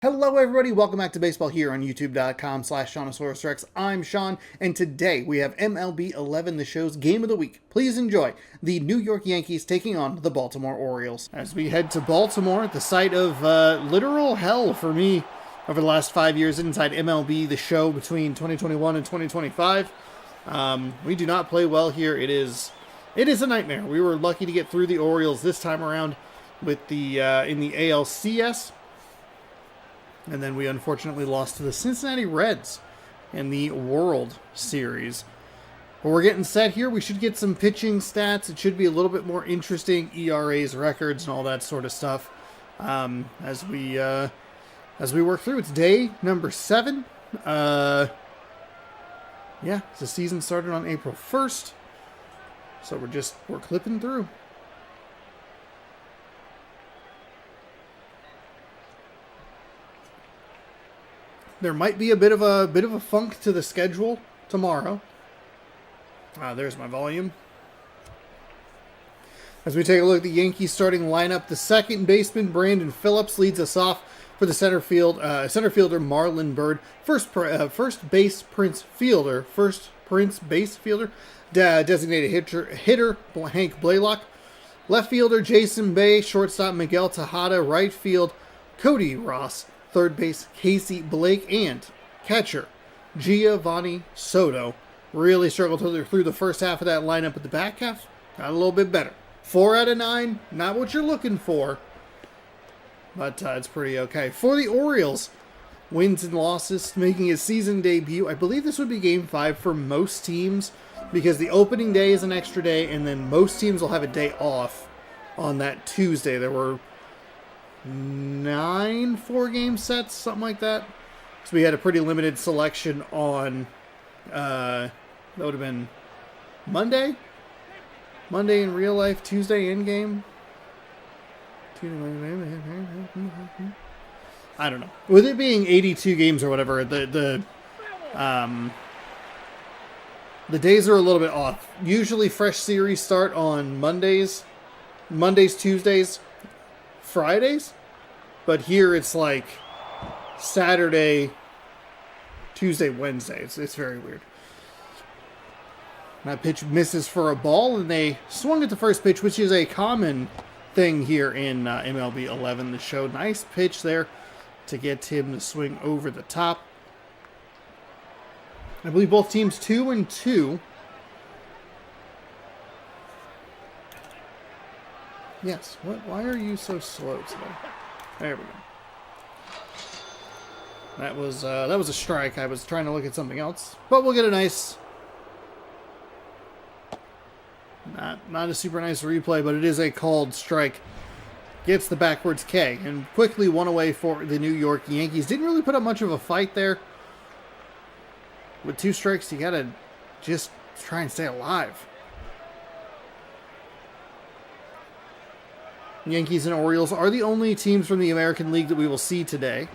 Hello everybody, welcome back to baseball here on youtube.com/SeanOsaurusRex. I'm Sean, and today we have MLB 11, the show's game of the week. Please enjoy the New York Yankees taking on the Baltimore Orioles. As we head to Baltimore, the site of literal hell for me over the last 5 years inside MLB, the show between 2021 and 2025. We do not play well here. It is a nightmare. We were lucky to get through the Orioles this time around with the in the ALCS. And then we unfortunately lost to the Cincinnati Reds in the World Series. But we're getting set here. We should get some pitching stats. It should be a little bit more interesting. ERAs, records, and all that sort of stuff as we work through. It's day number 7. The season started on April 1st. So we're clipping through. There might be a bit of a funk to the schedule tomorrow. There's my volume. As we take a look at the Yankees starting lineup, the second baseman Brandon Phillips leads us off for the center fielder Marlon Byrd, first base Prince Fielder, designated hitter Hank Blaylock, left fielder Jason Bay, shortstop Miguel Tejada, right field Cody Ross, third base Casey Blake, and catcher Giovanni Soto. Really struggled through the first half of that lineup, but the back half got a little bit better. 4 out of 9, not what you're looking for, but it's pretty okay. For the Orioles, wins and losses, making his season debut. I believe this would be Game 5 for most teams, because the opening day is an extra day, and then most teams will have a day off on that Tuesday. There were 9 4-game sets, something like that. So we had a pretty limited selection on, that would have been Monday in real life, Tuesday in game. I don't know. With it being 82 games or whatever, the days are a little bit off. Usually fresh series start on Mondays, Tuesdays, Fridays, but here it's like Saturday, Tuesday, Wednesday. It's very weird. That pitch misses for a ball, and they swung at the first pitch, which is a common thing here in MLB 11, the show. Nice pitch there to get him to swing over the top. I believe both teams 2-2. Yes. Why are you so slow today? There we go. That was a strike. I was trying to look at something else, but we'll get a nice, not a super nice replay, but it is a called strike. Gets the backwards K, and quickly one away for the New York Yankees. Didn't really put up much of a fight there. With 2 strikes, you gotta just try and stay alive. Yankees and Orioles are the only teams from the American League that we will see today,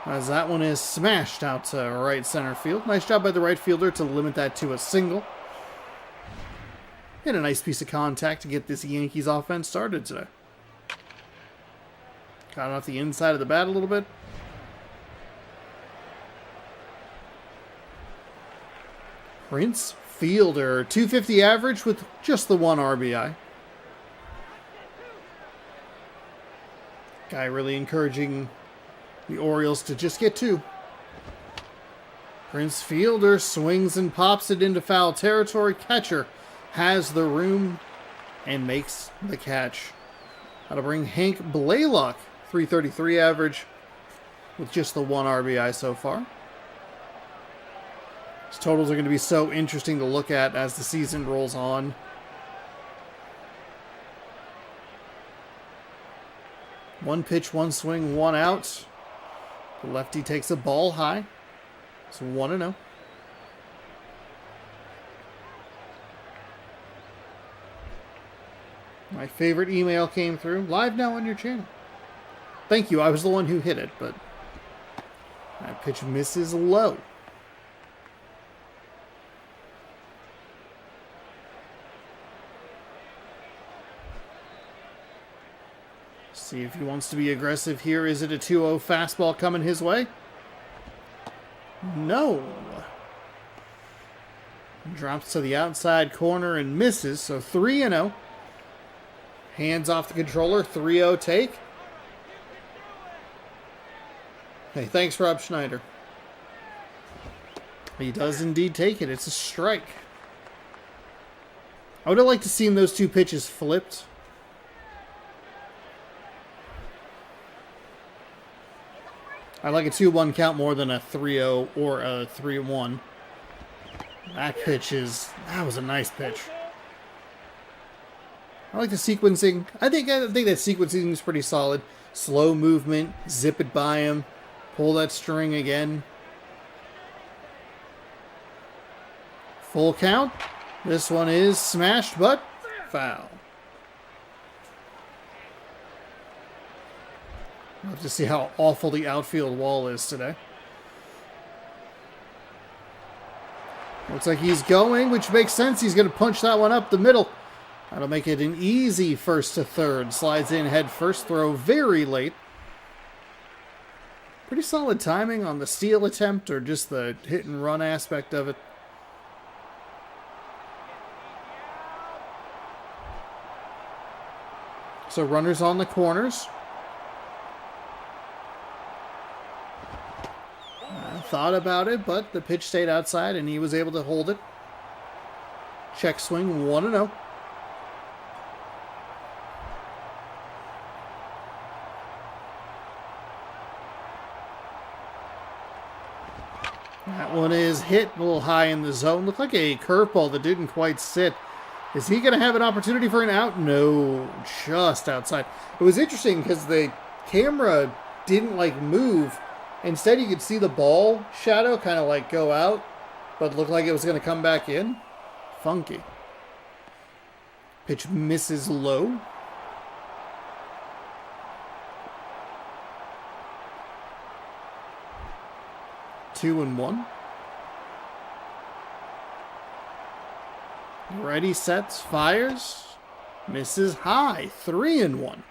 as that one is smashed out to right center field. Nice job by the right fielder to limit that to a single. And a nice piece of contact to get this Yankees offense started today. Got off the inside of the bat a little bit. Prince Fielder, 250 average with just the 1 RBI. Guy really encouraging the Orioles to just get 2. Prince Fielder swings and pops it into foul territory. Catcher has the room and makes the catch. That'll bring Hank Blaylock, 333 average with just the 1 RBI so far. His totals are going to be so interesting to look at as the season rolls on. One pitch, 1 swing, 1 out. The lefty takes a ball high. It's 1-0. My favorite email came through. Live now on your channel. Thank you. I was the one who hit it, but that pitch misses low. See if he wants to be aggressive here. Is it a 2-0 fastball coming his way? No. Drops to the outside corner and misses, so 3-0. Hands off the controller, 3-0 take. Hey, thanks, Rob Schneider. He does indeed take it. It's a strike. I would have liked to see those two pitches flipped. I like a 2-1 count more than a 3-0 or a 3-1. That was a nice pitch. I like the sequencing. I think that sequencing is pretty solid. Slow movement, zip it by him, pull that string again. Full count. This one is smashed, but foul. We'll have to see how awful the outfield wall is today. Looks like he's going, which makes sense. He's going to punch that one up the middle. That'll make it an easy first to third. Slides in head first, throw very late. Pretty solid timing on the steal attempt or just the hit and run aspect of it. So runners on the corners. Thought about it, but the pitch stayed outside and he was able to hold it. Check swing, 1-0. That one is hit a little high in the zone. Looked like a curveball that didn't quite sit. Is he going to have an opportunity for an out? No, just outside. It was interesting because the camera didn't move. Instead, you could see the ball shadow kind of go out, but looked like it was going to come back in. Funky. Pitch misses low. Two and one. Ready, sets, fires. Misses high. 3-1.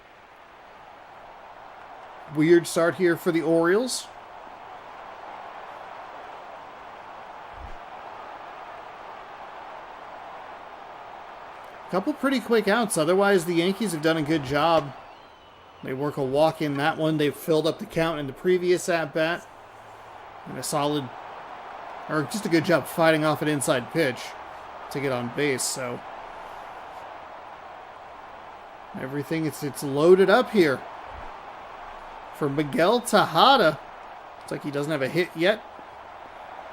Weird start here for the Orioles. Couple pretty quick outs. Otherwise, the Yankees have done a good job. They work a walk in that one. They've filled up the count in the previous at-bat. And a solid, or just a good job fighting off an inside pitch to get on base. So everything, it's loaded up here. For Miguel Tejada. Looks like he doesn't have a hit yet.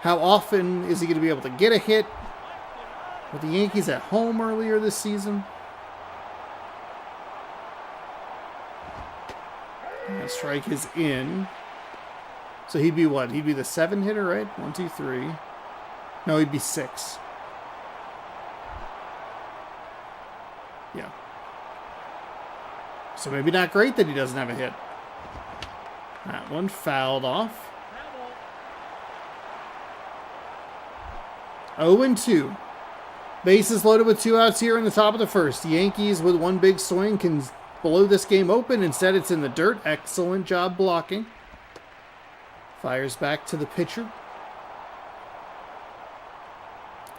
How often is he going to be able to get a hit? With the Yankees at home earlier this season. That strike is in. So he'd be what? He'd be the 7 hitter, right? 1, 2, 3. No, he'd be 6. Yeah. So maybe not great that he doesn't have a hit. That one fouled off. 0-2. Bases loaded with 2 outs here in the top of the first. The Yankees, with one big swing, can blow this game open. Instead, it's in the dirt. Excellent job blocking. Fires back to the pitcher,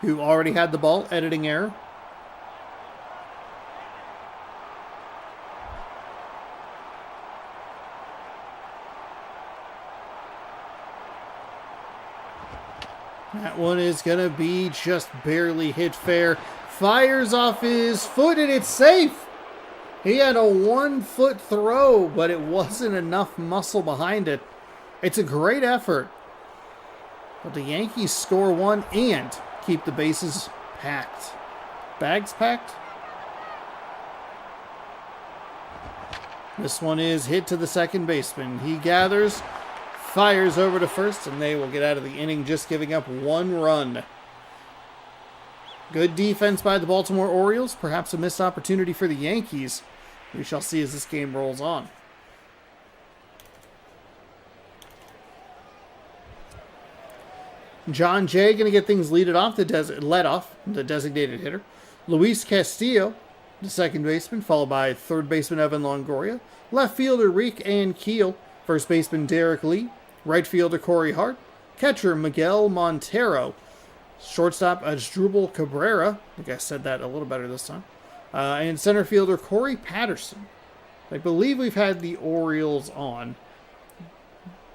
who already had the ball. Editing error. That one is going to be just barely hit fair. Fires off his foot, and it's safe. He had a 1-foot throw, but it wasn't enough muscle behind it. It's a great effort. But the Yankees score one and keep the bases packed. Bags packed? This one is hit to the second baseman. He gathers, fires over to first, and they will get out of the inning just giving up 1 run. Good defense by the Baltimore Orioles. Perhaps a missed opportunity for the Yankees. We shall see as this game rolls on. John Jay going to get things led off, the designated hitter. Luis Castillo the second baseman, followed by third baseman Evan Longoria, left fielder Rick and Keel, first baseman Derek Lee, right fielder Corey Hart, catcher Miguel Montero, shortstop Asdrubal Cabrera, I think I said that a little better this time, and center fielder Corey Patterson. I believe we've had the Orioles on.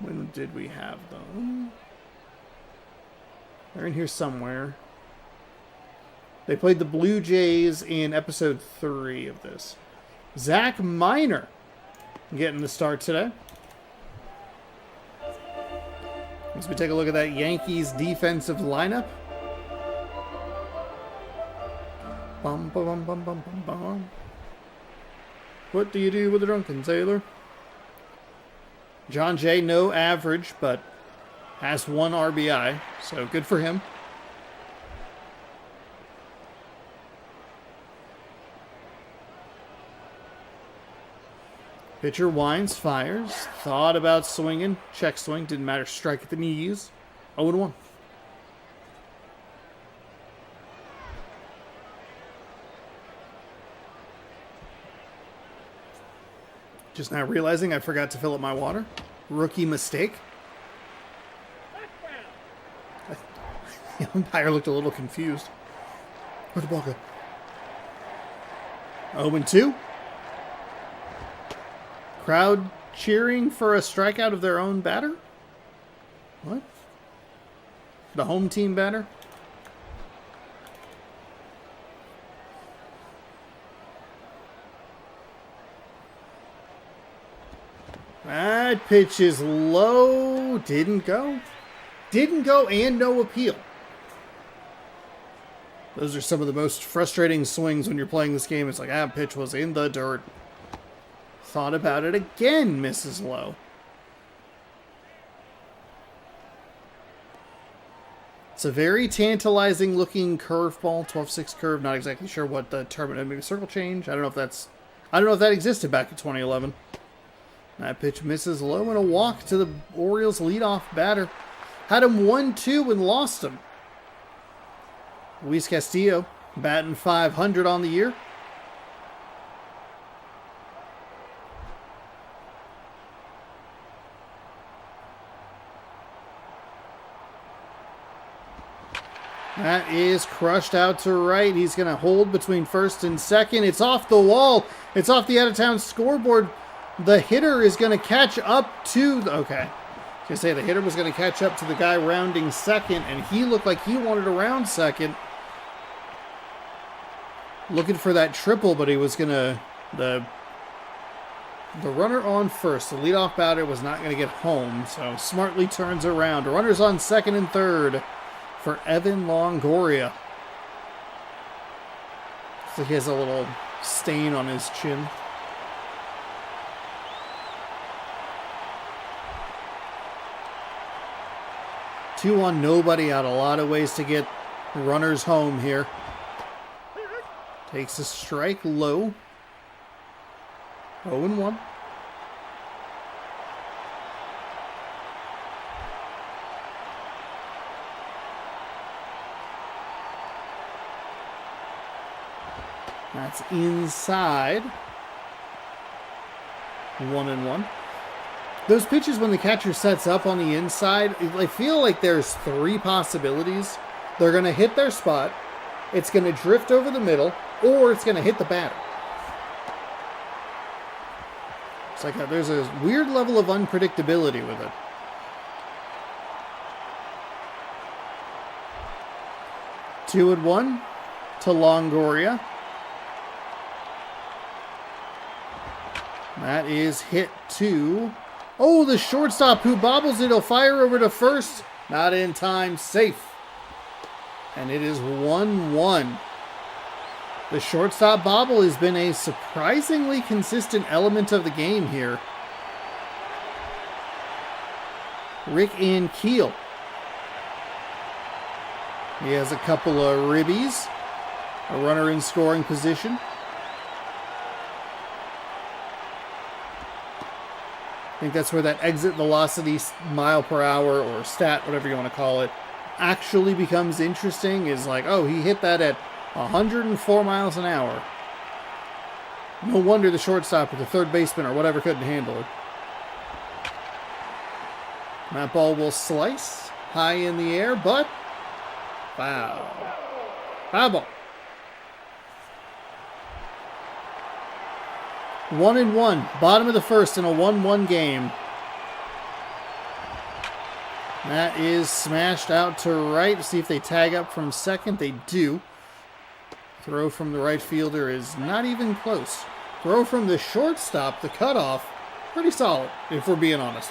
When did we have them? They're in here somewhere. They played the Blue Jays in episode 3 of this. Zach Miner getting the start today. As we take a look at that Yankees defensive lineup. Bum, bum, bum, bum, bum, bum. What do you do with a drunken sailor? John Jay, no average, but has 1 RBI, so good for him. Pitcher winds, fires, thought about swinging, check swing, didn't matter, strike at the knees, 0-1. Just now realizing I forgot to fill up my water. Rookie mistake. The umpire looked a little confused. Where'd the ball go? 0-2. Crowd cheering for a strikeout of their own batter? What? The home team batter? That pitch is low. Didn't go. Didn't go and no appeal. Those are some of the most frustrating swings when you're playing this game. It's like, pitch was in the dirt. Thought about it again, misses low. It's a very tantalizing looking curveball, 12-6 curve. Not exactly sure what the term, maybe circle change. I don't know if that existed back in 2011. That pitch misses low and a walk to the Orioles leadoff batter. Had him 1-2 and lost him. Luis Castillo batting .500 on the year. That is crushed out to right. He's going to hold between first and second. It's off the wall. It's off the out-of-town scoreboard. The hitter is going to catch up to... Okay. I was going to say the hitter was going to catch up to the guy rounding second, and he looked like he wanted to round second. Looking for that triple, but he was going to... The runner on first. The leadoff batter was not going to get home, so smartly turns around. Runners on second and third for Evan Longoria. Looks like he has a little stain on his chin. 2-1, nobody out. A lot of ways to get runners home here. Takes a strike low. 0-1. That's inside. 1-1. Those pitches when the catcher sets up on the inside, I feel like there's 3 possibilities. They're going to hit their spot, it's going to drift over the middle, or it's going to hit the batter. It's like there's a weird level of unpredictability with it. Two and one to Longoria. That is hit to... Oh, the shortstop who bobbles it. He'll fire over to first. Not in time. Safe. And it is 1-1. The shortstop bobble has been a surprisingly consistent element of the game here. Rick and Keel. He has a couple of ribbies. A runner in scoring position. I think that's where that exit velocity mile per hour or stat, whatever you want to call it, actually becomes interesting. Is like, oh, he hit that at 104 miles an hour. No wonder the shortstop or the third baseman or whatever couldn't handle it. That ball will slice high in the air, but foul. Foul ball. 1-1. Bottom of the first in a 1-1 game. That is smashed out to right. See if they tag up from second. They do. Throw from the right fielder is not even close. Throw from the shortstop, the cutoff, pretty solid, if we're being honest.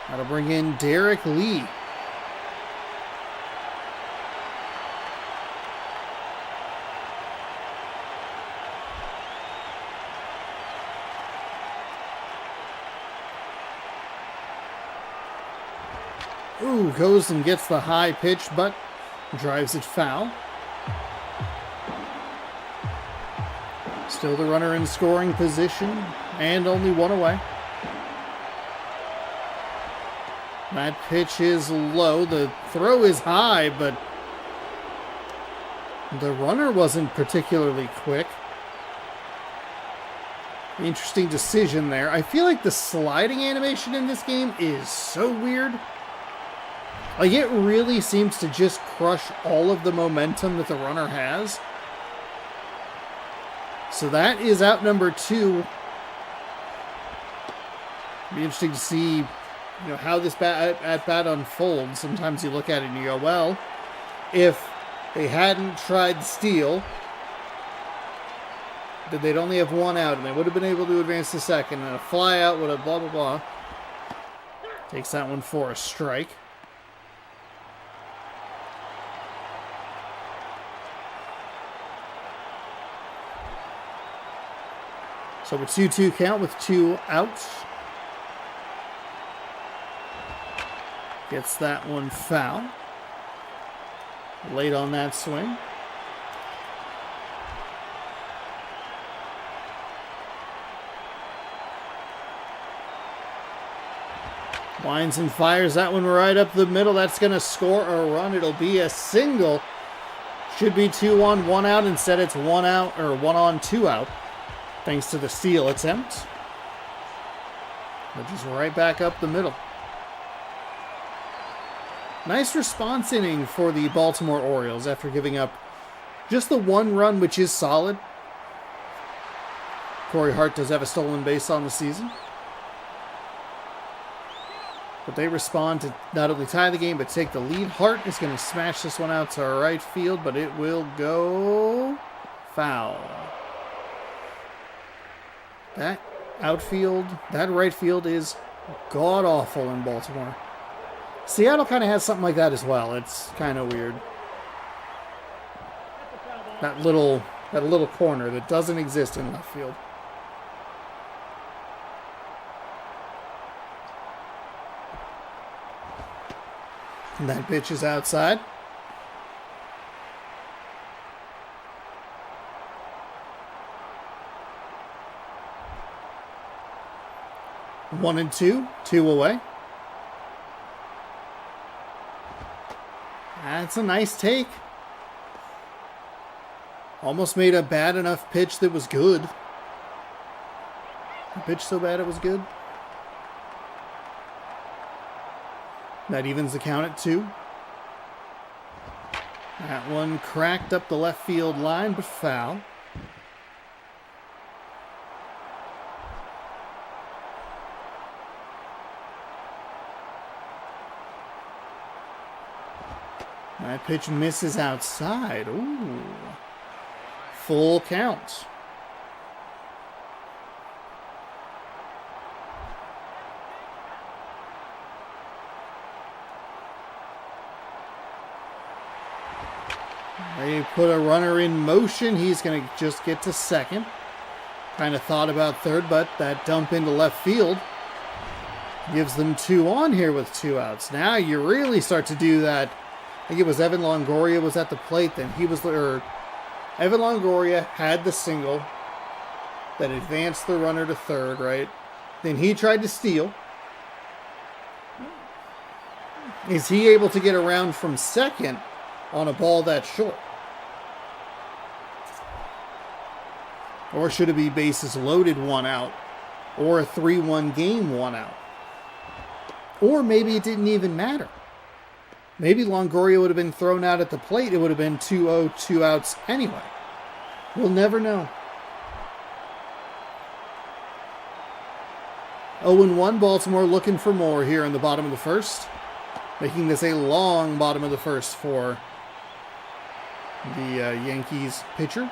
That'll bring in Derek Lee. Ooh, goes and gets the high pitch, but drives it foul. Still the runner in scoring position, and only one away. That pitch is low. The throw is high, but the runner wasn't particularly quick. Interesting decision there. I feel like the sliding animation in this game is so weird. Like, it really seems to just crush all of the momentum that the runner has. So that is out number 2. It'll be interesting to see, how this at-bat unfolds. Sometimes you look at it and you go, well, if they hadn't tried steal, then they'd only have one out, and they would have been able to advance to second, and a fly out would have blah, blah, blah. Takes that one for a strike. So a 2-2 count with 2 outs. Gets that one foul. Late on that swing. Winds and fires that one right up the middle. That's going to score a run. It'll be a single. Should be 2 on, 1 out. Instead, it's 1 out, or 1 on, 2 out. Thanks to the steal attempt. Which is right back up the middle. Nice response inning for the Baltimore Orioles after giving up just the 1 run, which is solid. Corey Hart does have a stolen base on the season. But they respond to not only tie the game, but take the lead. Hart is going to smash this one out to right field, but it will go foul. That outfield, that right field is god-awful in Baltimore. Seattle kind of has something like that as well. It's kind of weird. That little corner that doesn't exist in left field. And that pitch is outside. One and two away. That's a nice take. Almost made a bad enough pitch that was good. A pitch so bad it was good. That evens the count at 2. That one cracked up the left field line, but foul. That pitch misses outside. Ooh. Full count. They put a runner in motion. He's going to just get to second. Kind of thought about third, but that dump into left field gives them 2 on here with 2 outs. Now you really start to do that. I think it was Evan Longoria was at the plate. Then Evan Longoria had the single that advanced the runner to third, right? Then he tried to steal. Is he able to get around from second on a ball that's short? Or should it be bases loaded, 1 out? Or a 3-1 game, 1 out? Or maybe it didn't even matter. Maybe Longoria would have been thrown out at the plate. It would have been 2-0, 2 outs anyway. We'll never know. 0-1, Baltimore looking for more here in the bottom of the first. Making this a long bottom of the first for the Yankees pitcher.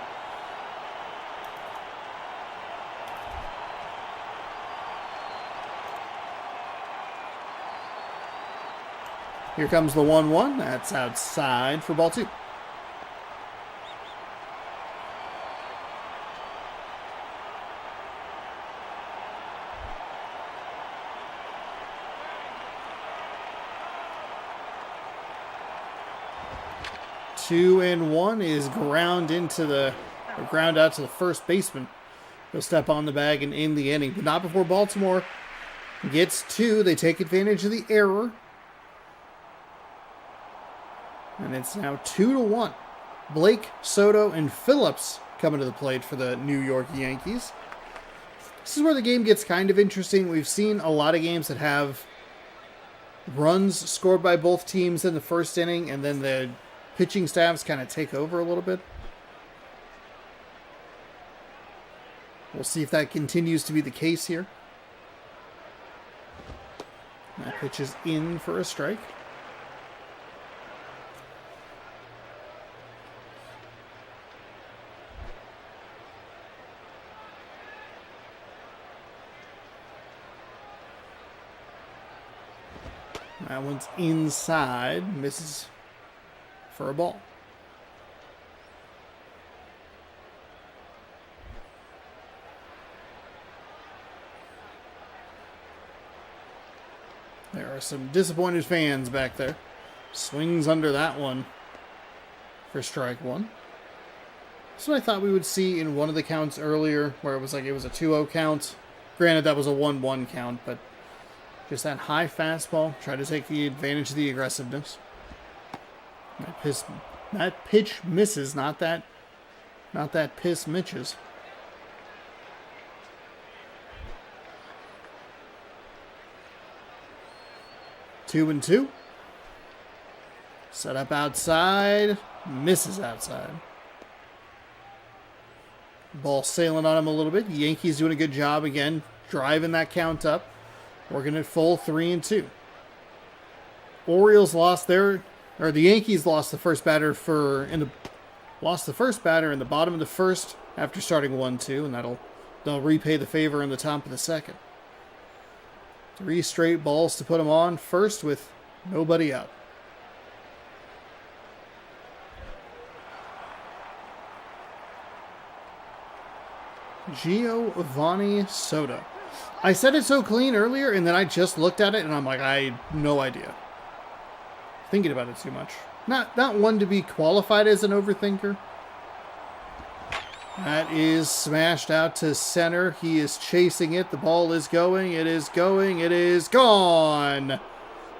Here comes the 1-1. That's outside for ball 2. Two and one is ground out to the first baseman. He'll step on the bag and end the inning, but not before Baltimore gets 2. They take advantage of the error. And it's now 2-1. Blake, Soto, and Phillips coming to the plate for the New York Yankees. This is where the game gets kind of interesting. We've seen a lot of games that have runs scored by both teams in the first inning, and then the pitching staffs kind of take over a little bit. We'll see if that continues to be the case here. That pitch is in for a strike. That one's inside, misses for a ball. There are some disappointed fans back there. Swings under that one for strike 1. That's what I thought we would see in one of the counts earlier, where it was a 2-0 count. Granted, that was a 1-1 count, but just that high fastball, try to take the advantage of the aggressiveness. That pitch misses, not that piss Mitches. Two and two. Set up outside, misses outside. Ball sailing on him a little bit. The Yankees doing a good job again, driving that count up. Working at full 3-2. Orioles the Yankees lost the first batter in the bottom of the first after starting 1-2, and they'll repay the favor in the top of the second. 3 straight balls to put them on first with nobody out. Giovanni Soto. I said it so clean earlier, and then I just looked at it, and I'm like, I had no idea. Thinking about it too much. Not one to be qualified as an overthinker. That is smashed out to center. He is chasing it. The ball is going. It is going. It is gone.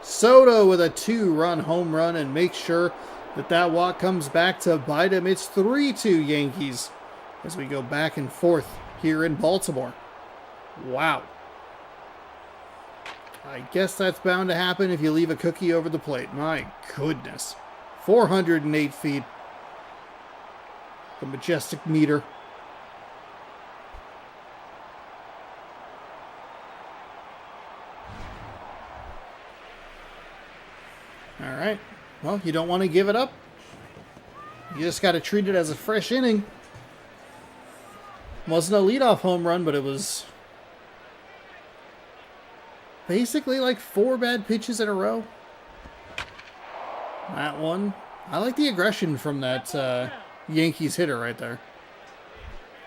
Soto with a 2-run home run and makes sure that walk comes back to bite him. It's 3-2 Yankees as we go back and forth here in Baltimore. Wow. I guess that's bound to happen if you leave a cookie over the plate. My goodness. 408 feet. The majestic meter. All right. Well, you don't want to give it up. You just got to treat it as a fresh inning. Wasn't a leadoff home run, but it was basically like 4 bad pitches in a row. That one. I like the aggression from that Yankees hitter right there.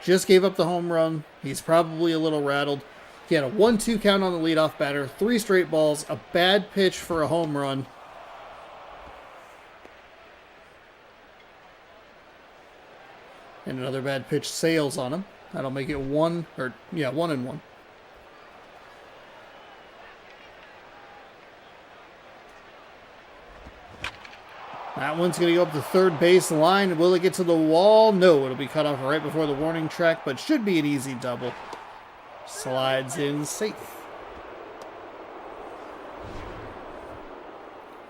Just gave up the home run. He's probably a little rattled. He had a 1-2 count on the leadoff batter, 3 straight balls, a bad pitch for a home run. And another bad pitch sails on him. That'll make it 1-1. That one's going to go up the third base line. Will it get to the wall? No, it'll be cut off right before the warning track, but should be an easy double. Slides in safe.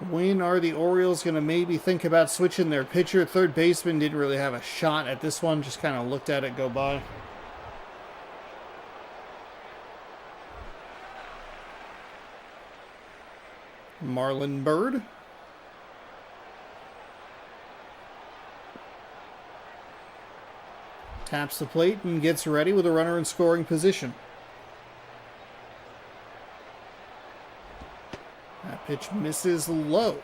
When are the Orioles going to maybe think about switching their pitcher? Third baseman didn't really have a shot at this one, just kind of looked at it go by. Marlon Byrd. Taps the plate and gets ready with a runner in scoring position. That pitch misses low.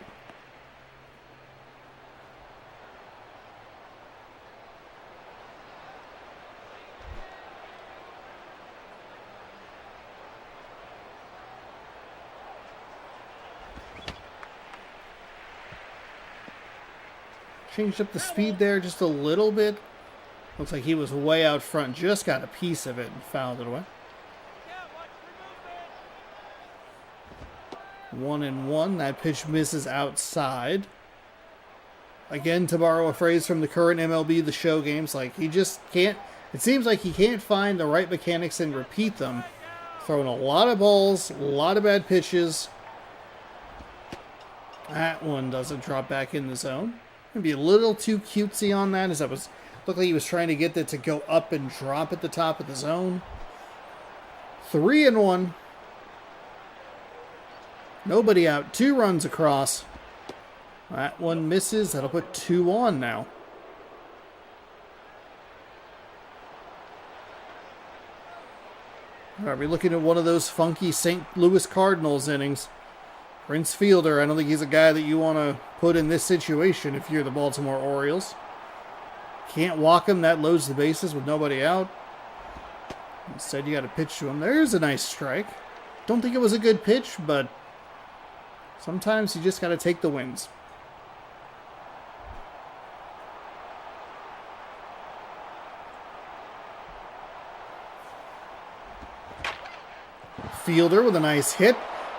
Changed up the speed there just a little bit. Looks like he was way out front. Just got a piece of it and fouled it away. 1-1. That pitch misses outside. Again, to borrow a phrase from the current MLB The Show games, like he just can't. It seems like he can't find the right mechanics and repeat them. Throwing a lot of balls, a lot of bad pitches. That one doesn't drop back in the zone. Maybe a little too cutesy on that, as that was looked like he was trying to get that to go up and drop at the top of the zone. 3-1. Nobody out. 2 runs across. That one misses. That'll put 2 on now. Are we looking at one of those funky St. Louis Cardinals innings? Prince Fielder, I don't think he's a guy that you want to put in this situation if you're the Baltimore Orioles. Can't walk him. That loads the bases with nobody out. Instead, you got to pitch to him. There's a nice strike. Don't think it was a good pitch, but sometimes you just got to take the wins. Fielder with a nice hit.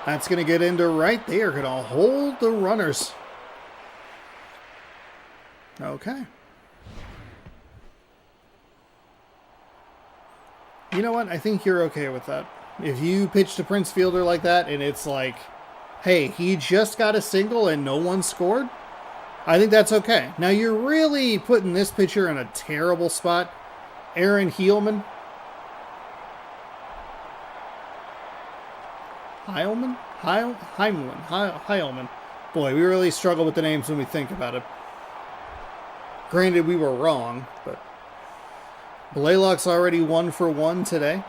That's going to get into right. They are going to hold the runners. Okay. You know what? I think you're okay with that. If you pitch to Prince Fielder like that and it's like, hey, he just got a single and no one scored, I think that's okay. Now, you're really putting this pitcher in a terrible spot. Aaron Heilman. Heilman. Boy, we really struggle with the names when we think about it. Granted, we were wrong, but Blaylock's already 1 for 1 today.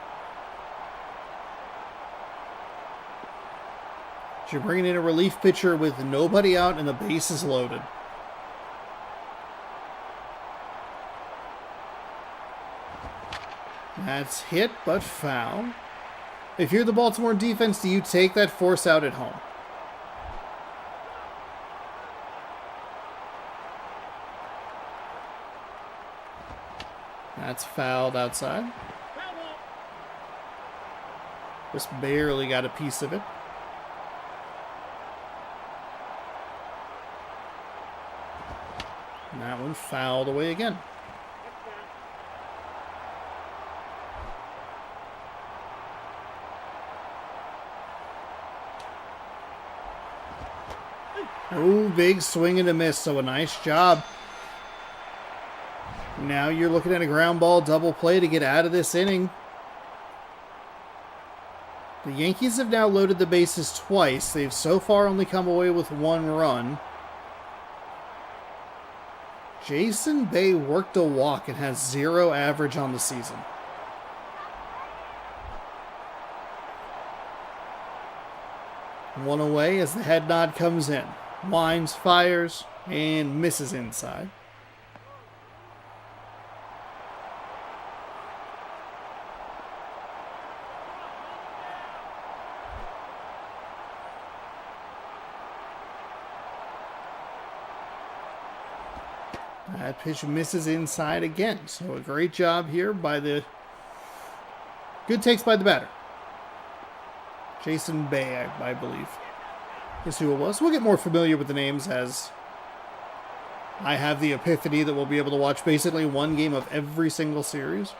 You're bringing in a relief pitcher with nobody out and the bases loaded. That's hit, but foul. If you're the Baltimore defense, do you take that force out at home? That's fouled outside. Just barely got a piece of it. And that one fouled away again. Oh, big swing and a miss, so a nice job. Now you're looking at a ground ball double play to get out of this inning. The Yankees have now loaded the bases twice. They've so far only come away with 1 run. Jason Bay worked a walk and has 0 average on the season. One away as the head nod comes in. Winds, fires, and misses inside. That pitch misses inside again. So a great job here by the... Good takes by the batter. Jason Bay, I believe, is who it was. We'll get more familiar with the names as I have the epiphany that we'll be able to watch basically one game of every single series.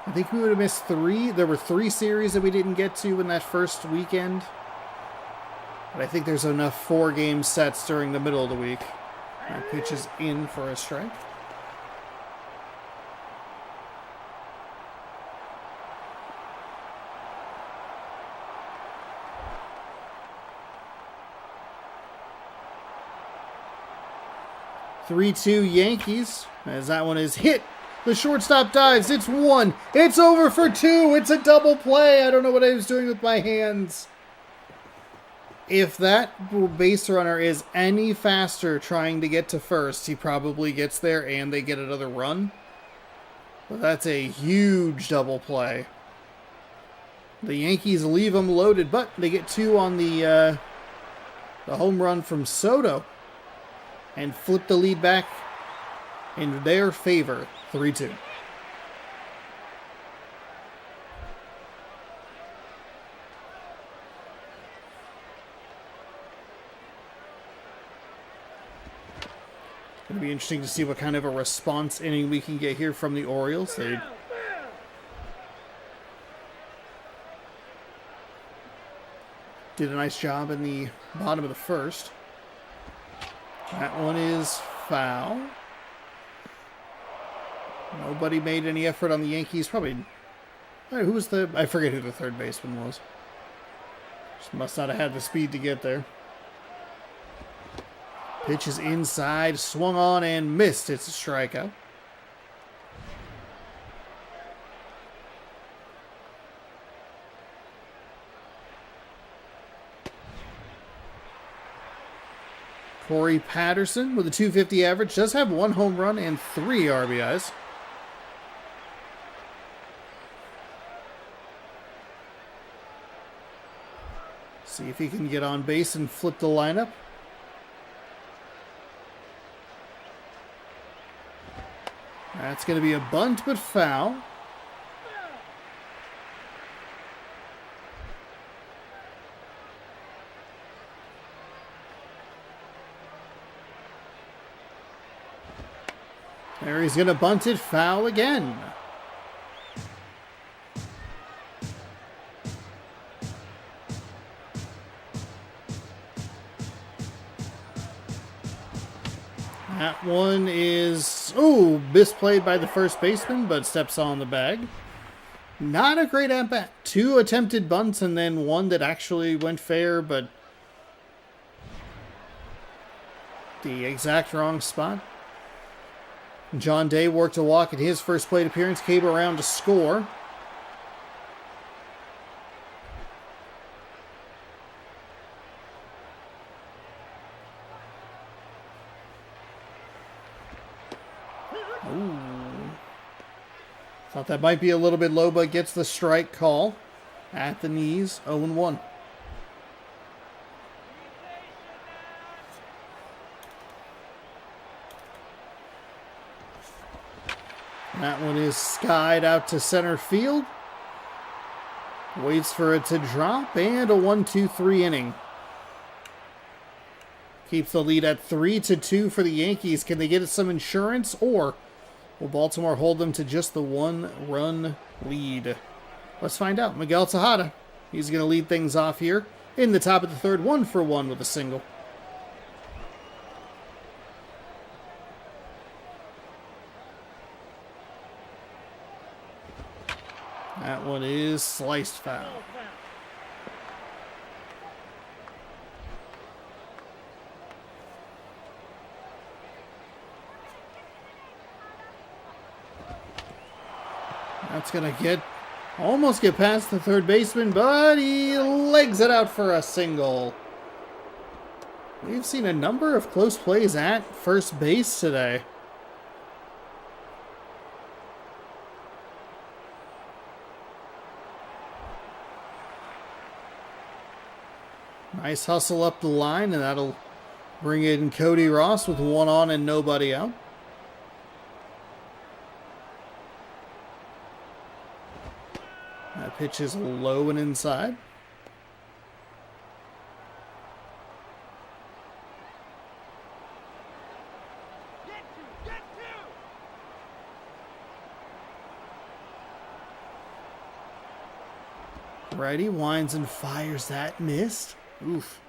I think we would have missed 3. There were 3 series that we didn't get to in that first weekend. But I think there's enough 4-game sets during the middle of the week. That pitch is in for a strike. "3-2 Yankees," as that one is hit. The shortstop dives. It's 1. It's over for 2. It's a double play. I don't know what I was doing with my hands. If that base runner is any faster trying to get to first, he probably gets there and they get another run. But that's a huge double play. The Yankees leave them loaded, but they get 2 on the home run from Soto and flip the lead back in their favor, 3-2. It'll be interesting to see what kind of a response inning we can get here from the Orioles. They did a nice job in the bottom of the first. That one is foul. Nobody made any effort on the Yankees. Probably. Who was the... I forget who the third baseman was. Just must not have had the speed to get there. Pitch is inside, swung on and missed. It's a strikeout. Corey Patterson with a .250 average does have 1 home run and 3 RBIs. See if he can get on base and flip the lineup. That's going to be a bunt, but foul. There, he's going to bunt it, foul again. That one is, misplayed by the first baseman, but steps on the bag. Not a great at-bat. 2 attempted bunts and then 1 that actually went fair, but the exact wrong spot. John Day worked a walk in his first plate appearance, came around to score. Thought that might be a little bit low, but gets the strike call at the knees. 0-1. That one is skied out to center field. Waits for it to drop, and a 1-2-3 inning. Keeps the lead at 3-2 for the Yankees. Can they get some insurance, or will Baltimore hold them to just the 1-run lead? Let's find out. Miguel Tejada, he's going to lead things off here in the top of the third, 1-for-1 with a single. That one is sliced foul. That's going to almost get past the third baseman, but he legs it out for a single. We've seen a number of close plays at first base today. Nice hustle up the line, and that'll bring in Cody Ross with 1 on and nobody out. That pitch is low and inside. Righty winds and fires that. Missed. Oof.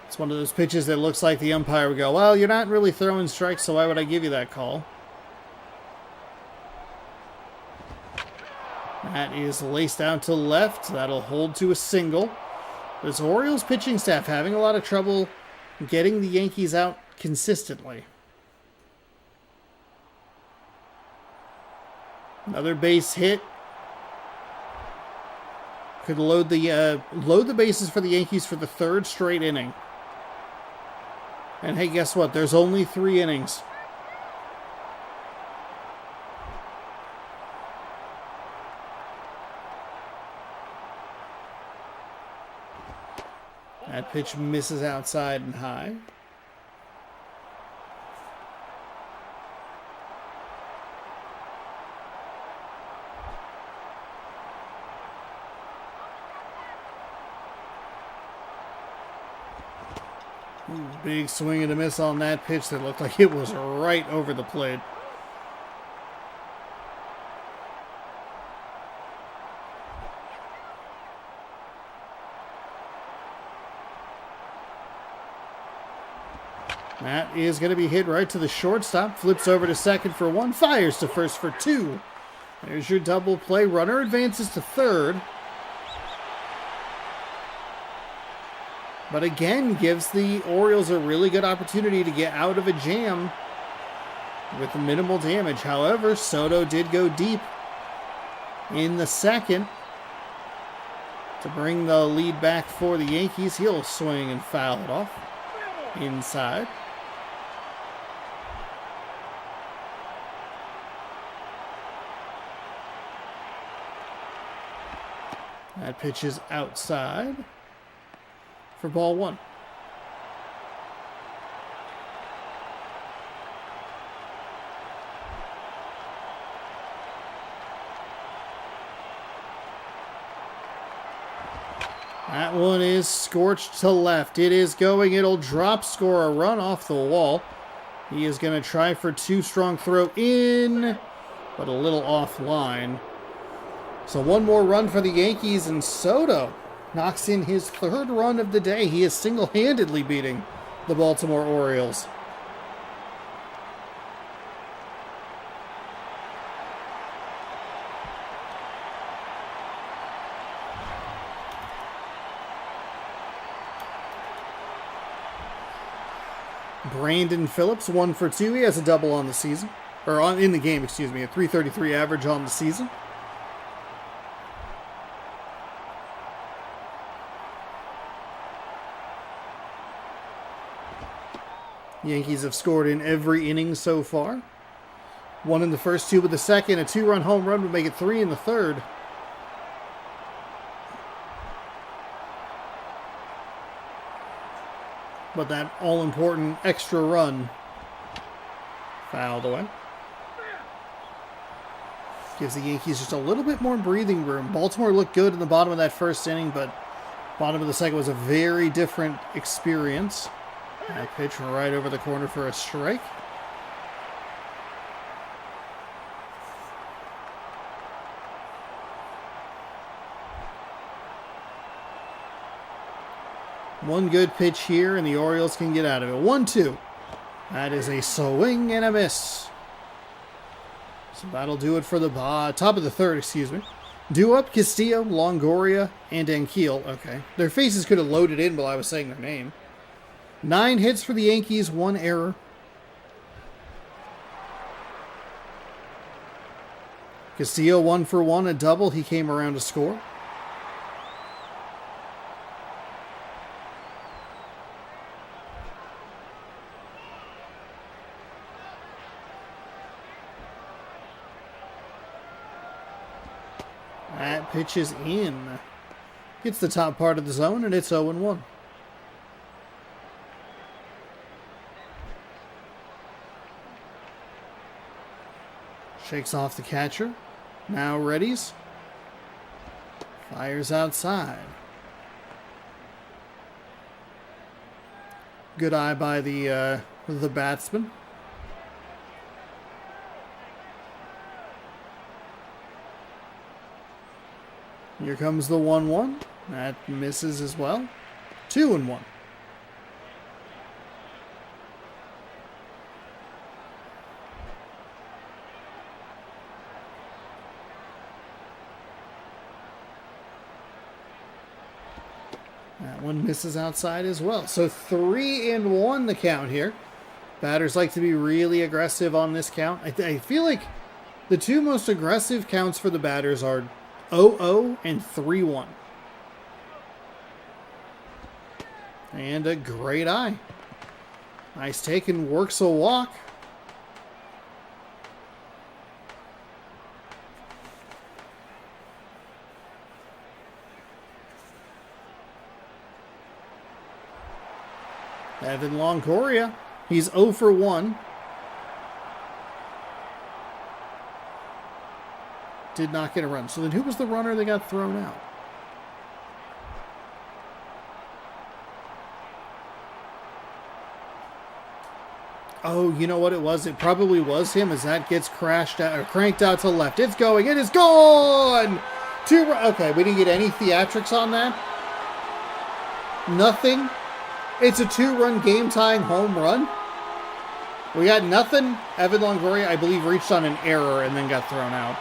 It's one of those pitches that looks like the umpire would go, well, you're not really throwing strikes, so why would I give you that call? That is laced out to left. That'll hold to a single. This Orioles pitching staff having a lot of trouble getting the Yankees out consistently. Another base hit. Could load the bases for the Yankees for the third straight inning. And hey, guess what? There's only 3 innings. That pitch misses outside and high. Big swing and a miss on that pitch that looked like it was right over the plate. That is going to be hit right to the shortstop. Flips over to second for 1. Fires to first for 2. There's your double play. Runner advances to third. But again, gives the Orioles a really good opportunity to get out of a jam with minimal damage. However, Soto did go deep in the second to bring the lead back for the Yankees. He'll swing and foul it off inside. That pitch is outside for ball 1. That one is scorched to left. It is going. It'll drop, score a run off the wall. He is going to try for 2 strong throw in, but a little offline. So 1 more run for the Yankees, and Soto knocks in his 3rd run of the day. He is single-handedly beating the Baltimore Orioles. Brandon Phillips, 1 for 2. He has a double on the season. In the game, excuse me. A .333 average on the season. Yankees have scored in every inning so far. 1 in the first, 2 with the second. A 2-run home run would make it 3 in the third. But that all-important extra run fouled away. Gives the Yankees just a little bit more breathing room. Baltimore looked good in the bottom of that first inning, but bottom of the second was a very different experience. That pitch right over the corner for a strike. One good pitch here, and the Orioles can get out of it. 1-2. That is a swing and a miss. So that'll do it for the top of the third, excuse me. Due up, Castillo, Longoria, and Ankiel. Okay. Their faces could have loaded in while I was saying their name. 9 hits for the Yankees, 1 error. Castillo 1 for 1, a double. He came around to score. That pitch is in. Gets the top part of the zone, and it's 0-1. Shakes off the catcher. Now readies. Fires outside. Good eye by the batsman. Here comes the 1-1. That misses as well. 2-1. That one misses outside as well. So 3-1 the count here. Batters like to be really aggressive on this count. I feel like the two most aggressive counts for the batters are 0-0 and 3-1. And a great eye. Nice take and works a walk. Evan Longoria, he's 0 for 1. Did not get a run. So then who was the runner that got thrown out? Oh, you know what it was? It probably was him as that gets crashed out or cranked out to left. It's going. It is gone! Okay, we didn't get any theatrics on that. Nothing. It's a 2-run game-tying home run. We got nothing. Evan Longoria, I believe, reached on an error and then got thrown out.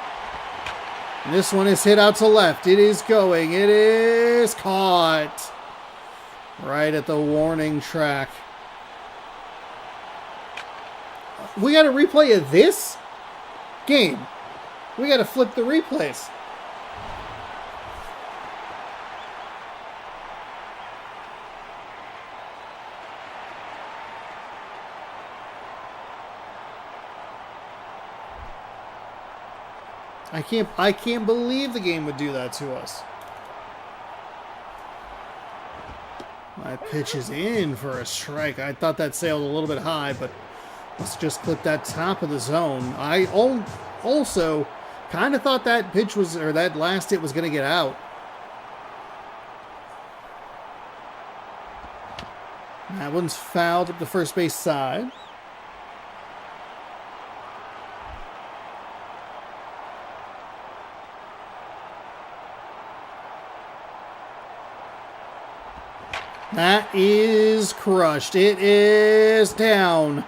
And this one is hit out to left. It is going. It is caught. Right at the warning track. We got a replay of this game. We got to flip the replays. I can't believe the game would do that to us. My pitch is in for a strike. I thought that sailed a little bit high, but let's just clip that top of the zone. I also kind of thought that pitch was, or that last hit was going to get out. That one's fouled up the first base side. That is crushed. It is down.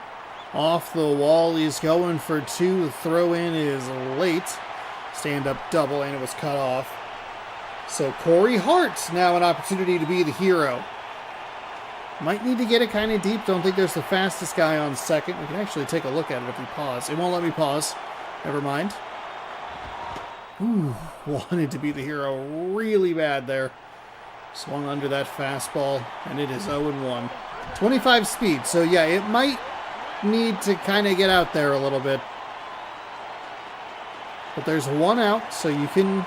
Off the wall. He's going for 2. The throw in is late. Stand up double, and it was cut off. So Corey Hart now an opportunity to be the hero. Might need to get it kind of deep. Don't think there's the fastest guy on second. We can actually take a look at it if we pause. It won't let me pause. Never mind. Ooh, wanted to be the hero really bad there. Swung under that fastball, and it is 0-1. 25 speed, so yeah, it might need to kind of get out there a little bit. But there's one out, so you can...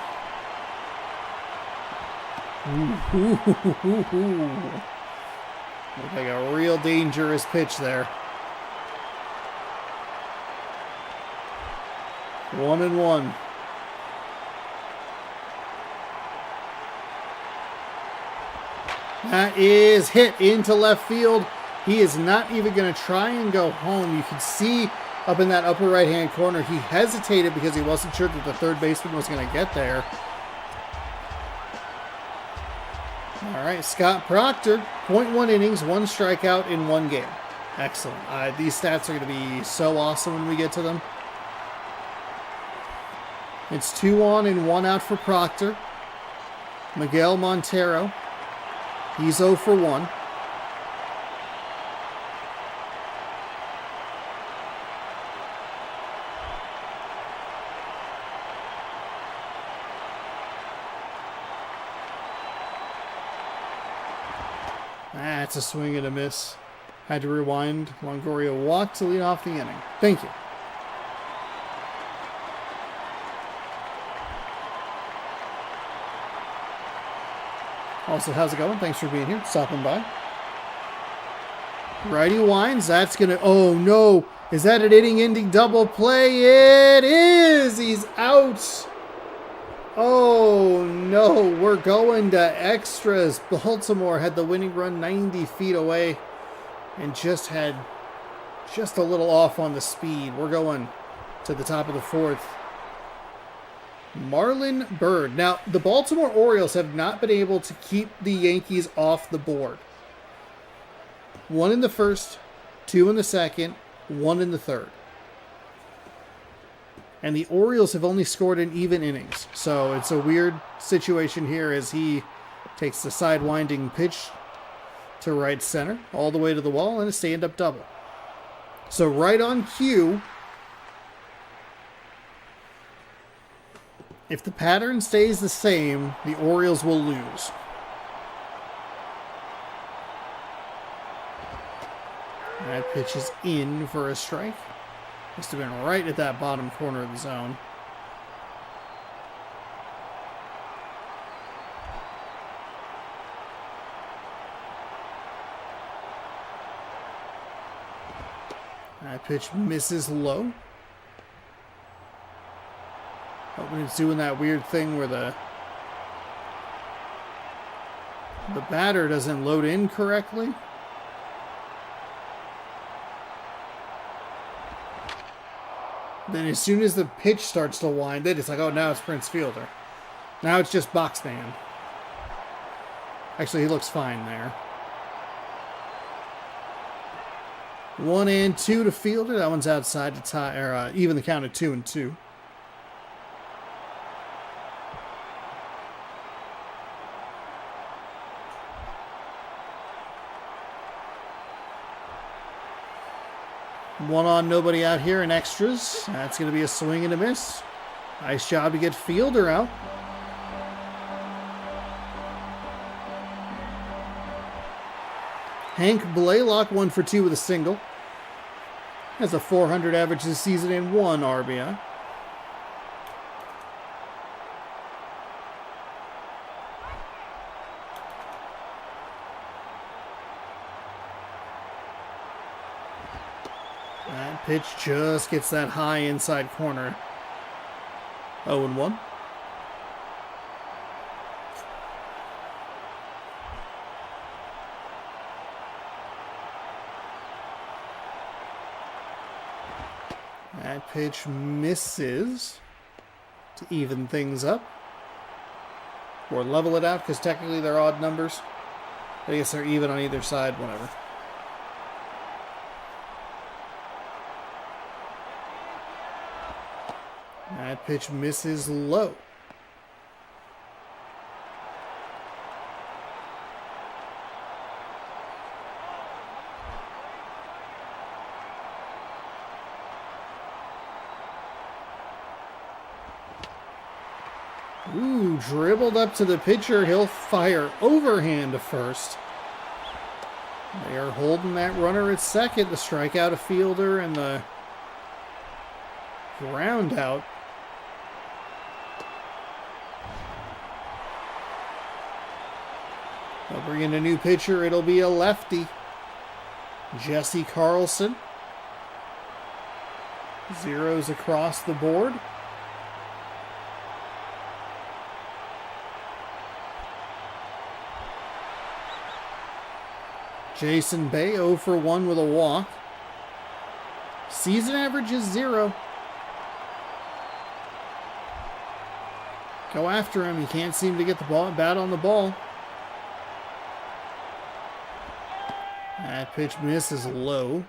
Looked like a real dangerous pitch there. 1-1. That is hit into left field. He is not even going to try and go home. You can see up in that upper right-hand corner, he hesitated because he wasn't sure that the third baseman was going to get there. All right, Scott Proctor, 0.1 innings, 1 strikeout in 1 game. Excellent. These stats are going to be so awesome when we get to them. It's 2 on and 1 out for Proctor. Miguel Montero, he's 0 for 1. That's a swing and a miss. Had to rewind. Longoria walked to lead off the inning. Thank you. Also, how's it going? Thanks for being here. Stopping by. Righty winds. That's going to... Oh, no. Is that an inning-ending double play? It is. He's out. Oh, no. We're going to extras. Baltimore had the winning run 90 feet away and just had just a little off on the speed. We're going to the top of the 4th. Marlon Byrd. Now, the Baltimore Orioles have not been able to keep the Yankees off the board. 1 in the first, 2 in the second, 1 in the third. And the Orioles have only scored in even innings. So it's a weird situation here as he takes the sidewinding pitch to right center, all the way to the wall, and a stand-up double. So right on cue, if the pattern stays the same, the Orioles will lose. That pitch is in for a strike. Must have been right at that bottom corner of the zone. That pitch misses low. Hoping it's doing that weird thing where the batter doesn't load in correctly. Then as soon as the pitch starts to wind, then it's like, oh, now it's Prince Fielder. Now it's just box man. Actually, he looks fine there. 1 and 2 to Fielder. That one's outside to tie, or even the count at 2-2. One on, nobody out here in extras. That's going to be a swing and a miss. Nice job to get Fielder out. Hank Blaylock 1 for 2 with a single. Has a .400 average this season and 1 RBI. That pitch just gets that high inside corner. 0-1. That pitch misses to even things up. Or level it out, because technically they're odd numbers. I guess they're even on either side, whatever. That pitch misses low. Ooh, dribbled up to the pitcher. He'll fire overhand to first. They are holding that runner at second. The strikeout of Fielder and the ground out. They'll bring in a new pitcher. It'll be a lefty. Jesse Carlson. Zeros across the board. Jason Bay 0 for 1 with a walk. Season average is 0. Go after him. He can't seem to get the bat on the ball. That pitch misses low.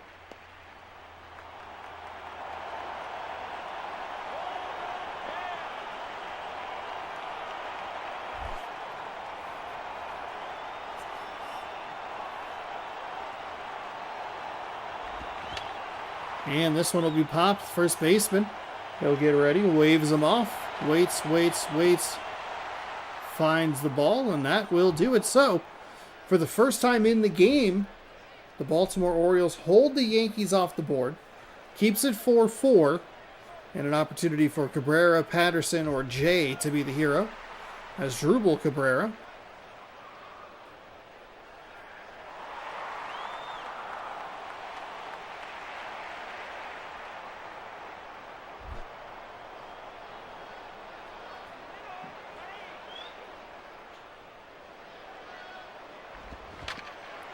And this one will be popped. First baseman. He'll get ready, waves him off. Waits. Finds the ball, and that will do it. So, for the first time in the game, the Baltimore Orioles hold the Yankees off the board. Keeps it 4-4. And an opportunity for Cabrera, Patterson, or Jay to be the hero. As Drupal Cabrera.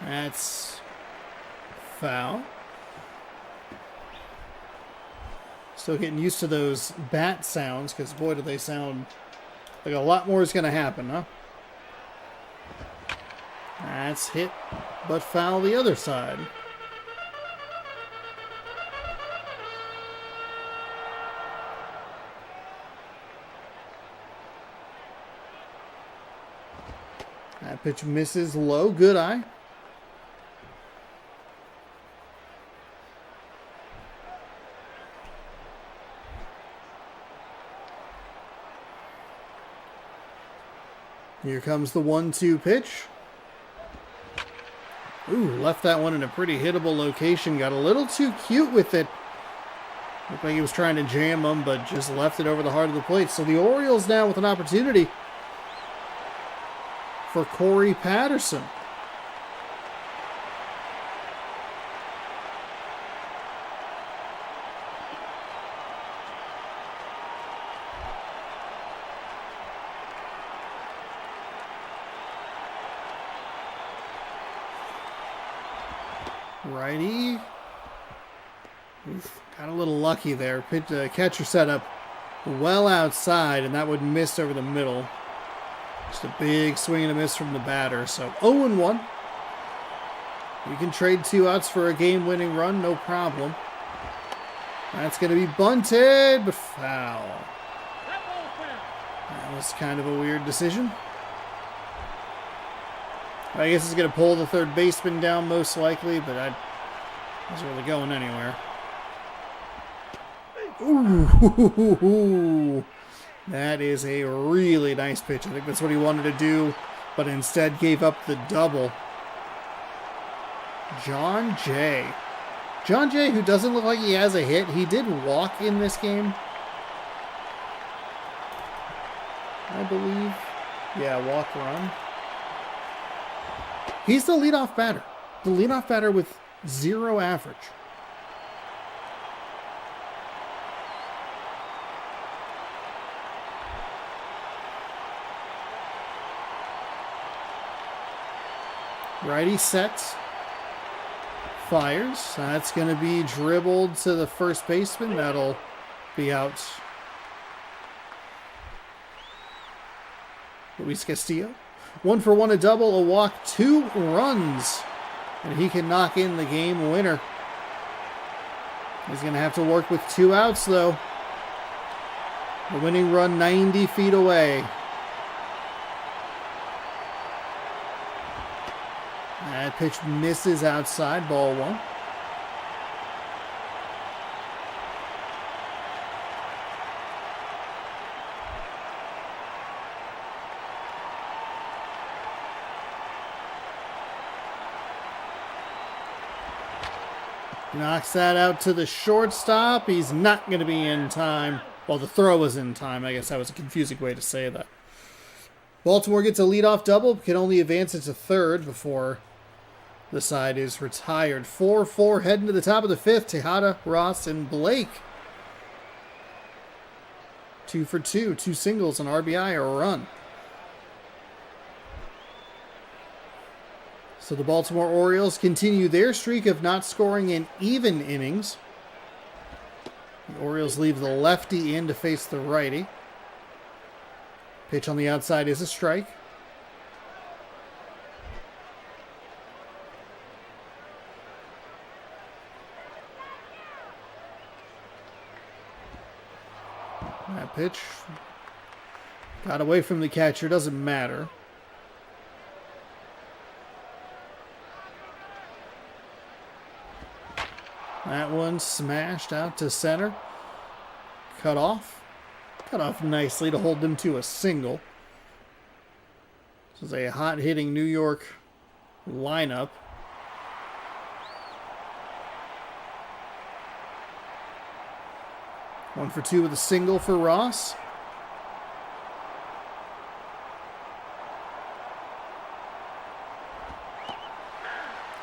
That's foul. Still getting used to those bat sounds, because boy, do they sound like a lot more is going to happen, huh? That's hit, but foul the other side. That pitch misses low. Good eye. Here comes the 1-2 pitch. Ooh, left that one in a pretty hittable location. Got a little too cute with it. Looked like he was trying to jam him, but just left it over the heart of the plate. So the Orioles now with an opportunity for Corey Patterson. Righty. Oof, got a little lucky there. Catcher set up well outside, and that would miss over the middle. Just a big swing and a miss from the batter. So 0-1. You can trade 2 outs for a game-winning run, no problem. That's going to be bunted, but foul. That was kind of a weird decision. I guess it's going to pull the third baseman down most likely, but I wasn't really going anywhere. Ooh, that is a really nice pitch. I think that's what he wanted to do, but instead gave up the double. John Jay. John Jay, who doesn't look like he has a hit. He did walk in this game, I believe. Yeah, walk run. He's the leadoff batter. The leadoff batter with 0 average. Righty sets. Fires. That's going to be dribbled to the first baseman. That'll be out. Luis Castillo. 1 for 1, a double, a walk, 2 runs. And he can knock in the game winner. He's going to have to work with 2 outs, though. The winning run 90 feet away. That pitch misses outside, ball 1. Knocks that out to the shortstop. He's not going to be in time. Well, the throw was in time. I guess that was a confusing way to say that. Baltimore gets a leadoff double. Can only advance it to third before the side is retired. 4-4 heading to the top of the 5th. Tejada, Ross, and Blake. 2 for 2. 2 singles, an RBI, or a run. So the Baltimore Orioles continue their streak of not scoring in even innings. The Orioles leave the lefty in to face the righty. Pitch on the outside is a strike. That pitch got away from the catcher, doesn't matter. That one smashed out to center. Cut off. Cut off nicely to hold them to a single. This is a hot-hitting New York lineup. One for 2 with a single for Ross.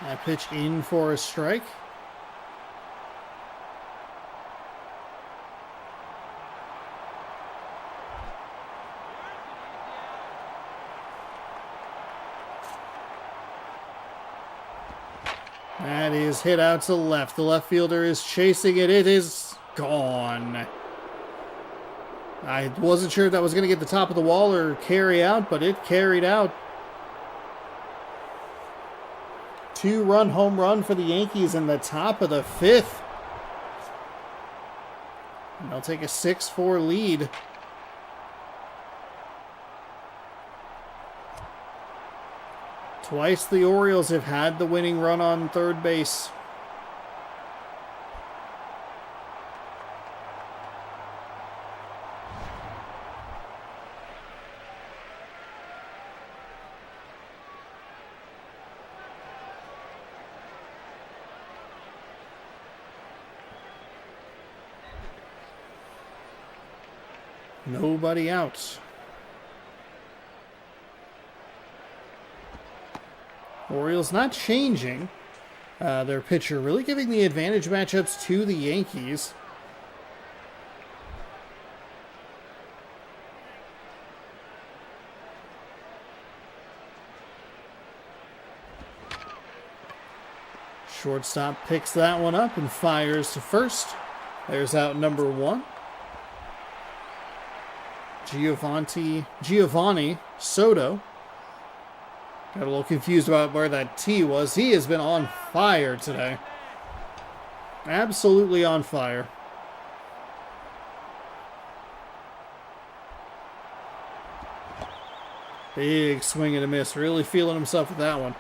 That pitch in for a strike. That is hit out to left. The left fielder is chasing it. It is Gone. I wasn't sure if that was going to get the top of the wall or carry out, but it carried out. 2-run home run for the Yankees in the top of the 5th. And they'll take a 6-4 lead. Twice the Orioles have had the winning run on third base. Nobody out. Orioles not changing their pitcher, really giving the advantage matchups to the Yankees. Shortstop picks that one up and fires to first. There's out number 1. Giovanni Soto. Got a little confused about where that T was. He has been on fire today. Absolutely on fire. Big swing and a miss. Really feeling himself with that one.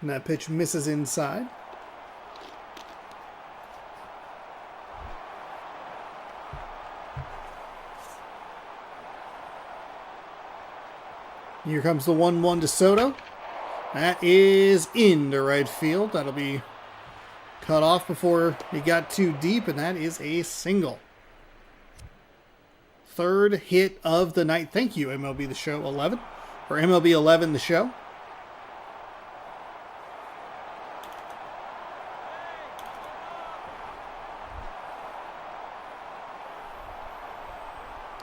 And that pitch misses inside. Here comes the 1-1 to Soto. That is into right field. That'll be cut off before he got too deep, and that is a single. 3rd hit of the night. Thank you, MLB The Show 11. Or MLB 11 The Show.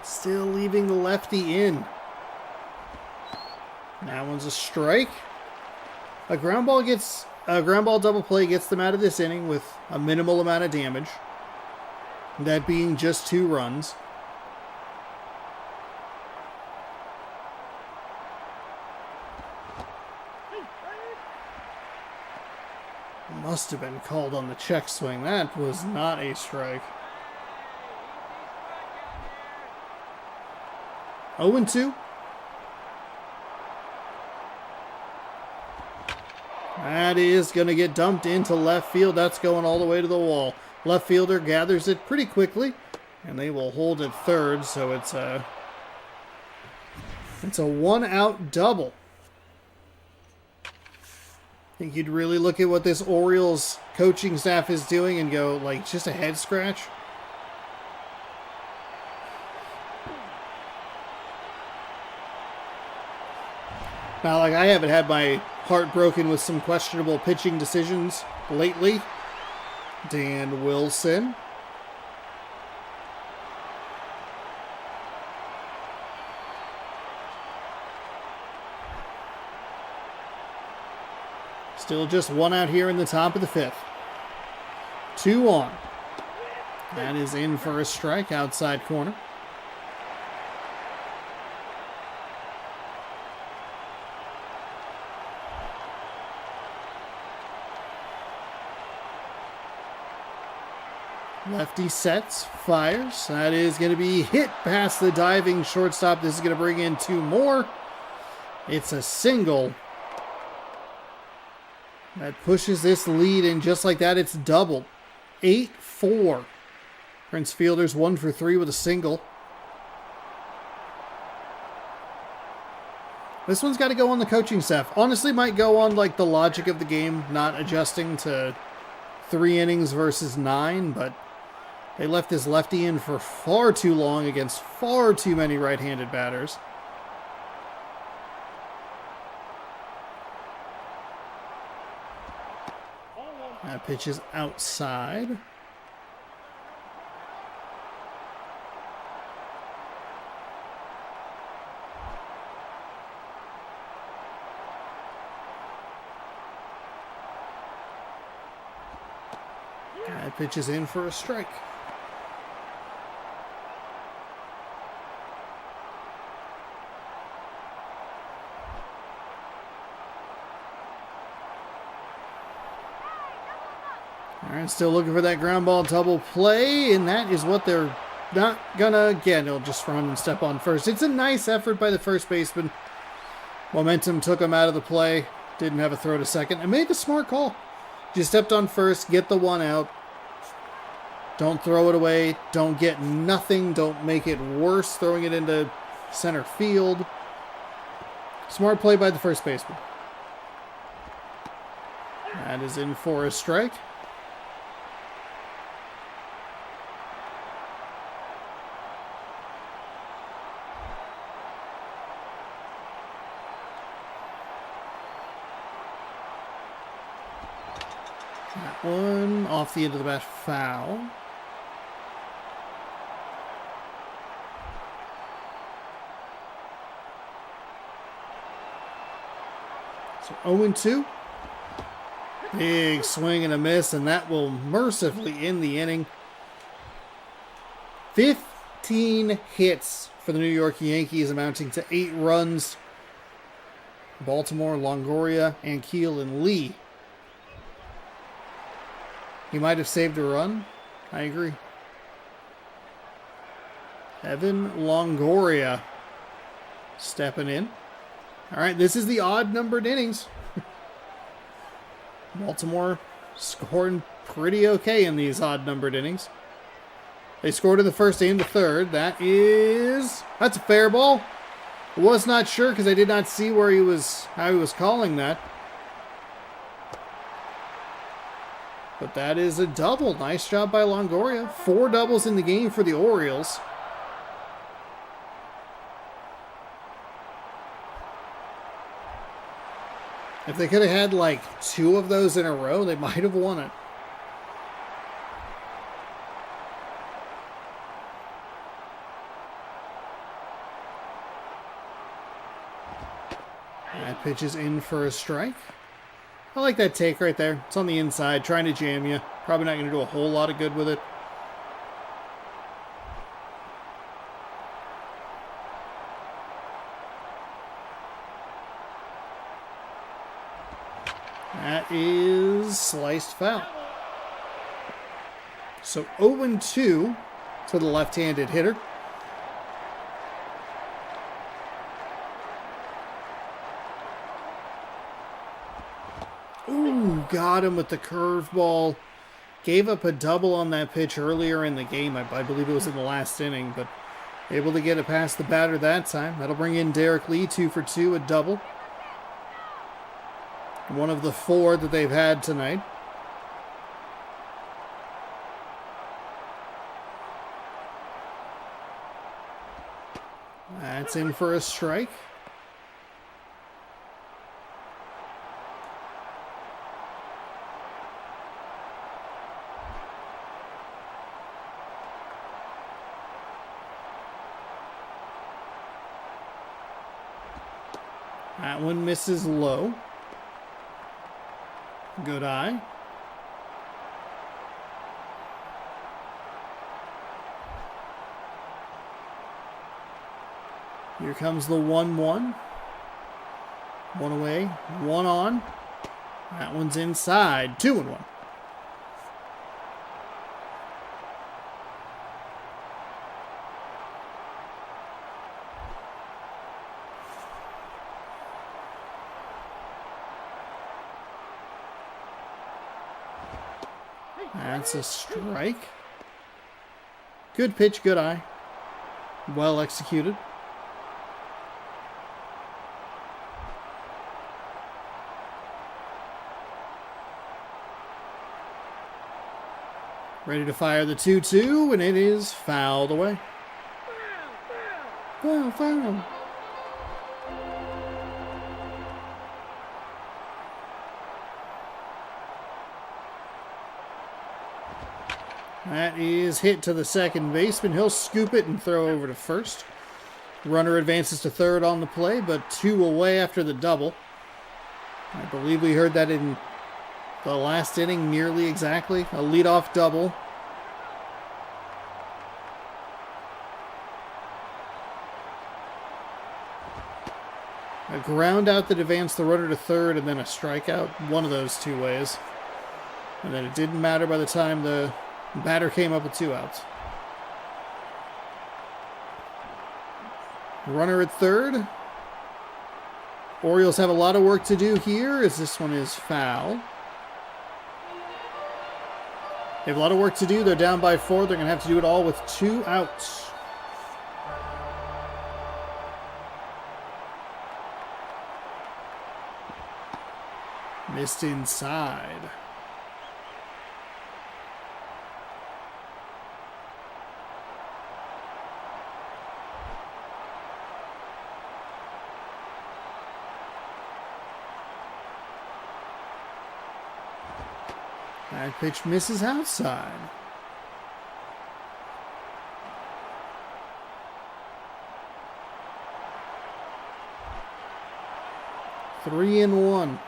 Still leaving the lefty in. That one's a strike. A ground ball double play gets them out of this inning with a minimal amount of damage. That being just 2 runs. Must have been called on the check swing. That was not a strike. 0-2. That is going to get dumped into left field. That's going all the way to the wall. Left fielder gathers it pretty quickly, and they will hold it third, so it's a 1-out double. I think you'd really look at what this Orioles coaching staff is doing and go, like, just a head scratch. Now, like, I haven't had my heart broken with some questionable pitching decisions lately. Dan Wilson. Still just 1 out here in the top of the 5th. 2 on. That is in for a strike outside corner. Lefty sets, fires. That is going to be hit past the diving shortstop. This is going to bring in 2 more. It's a single. That pushes this lead, and just like that, it's doubled. 8-4. Prince Fielder's 1 for 3 with a single. This one's got to go on the coaching staff. Honestly, might go on like the logic of the game, not adjusting to 3 innings versus 9, but they left this lefty in for far too long against far too many right-handed batters. That pitch is outside. That pitch is in for a strike. All right, still looking for that ground ball double play, and that is what they're not gonna get. He'll just run and step on first. It's a nice effort by the first baseman. Momentum took him out of the play. Didn't have a throw to second. And made the smart call. Just stepped on first, get the one out. Don't throw it away. Don't get nothing. Don't make it worse throwing it into center field. Smart play by the first baseman. That is in for a strike. That one off the end of the bat, foul. So 0-2. Big swing and a miss, and that will mercifully end the inning. 15 hits for the New York Yankees, amounting to 8 runs. Baltimore, Longoria, Ankiel, and Lee. He might have saved a run. I agree. Evan Longoria stepping in. All right, this is the odd-numbered innings. Baltimore scoring pretty okay in these odd-numbered innings. They scored in the first and the third. That's a fair ball. I was not sure because I did not see how he was calling that. But that is a double. Nice job by Longoria. 4 doubles in the game for the Orioles. If they could have had like 2 of those in a row, they might have won it. That pitch is in for a strike. I like that take right there. It's on the inside, trying to jam you. Probably not going to do a whole lot of good with it. That is sliced foul. So 0-2 to the left-handed hitter. Ooh, got him with the curveball. Gave up a double on that pitch earlier in the game. I believe it was in the last inning, but able to get it past the batter that time. That'll bring in Derek Lee, 2 for 2, a double. One of the 4 that they've had tonight. That's in for a strike. That one misses low. Good eye. Here comes the 1-1. 1 away, 1 on. That one's inside. 2-1. That's a strike. Good pitch, good eye. Well executed. Ready to fire the 2-2, and it is fouled away. Foul, foul. That is hit to the second baseman. He'll scoop it and throw over to first. Runner advances to third on the play, but 2 away after the double. I believe we heard that in the last inning nearly exactly. A leadoff double. A ground out that advanced the runner to third, and then a strikeout. One of those two ways. And then it didn't matter by the time the batter came up with 2 outs. Runner at third. Orioles have a lot of work to do here as this one is foul. They have a lot of work to do. They're down by 4. They're going to have to do it all with 2 outs. Missed inside. That pitch misses outside. Three and one.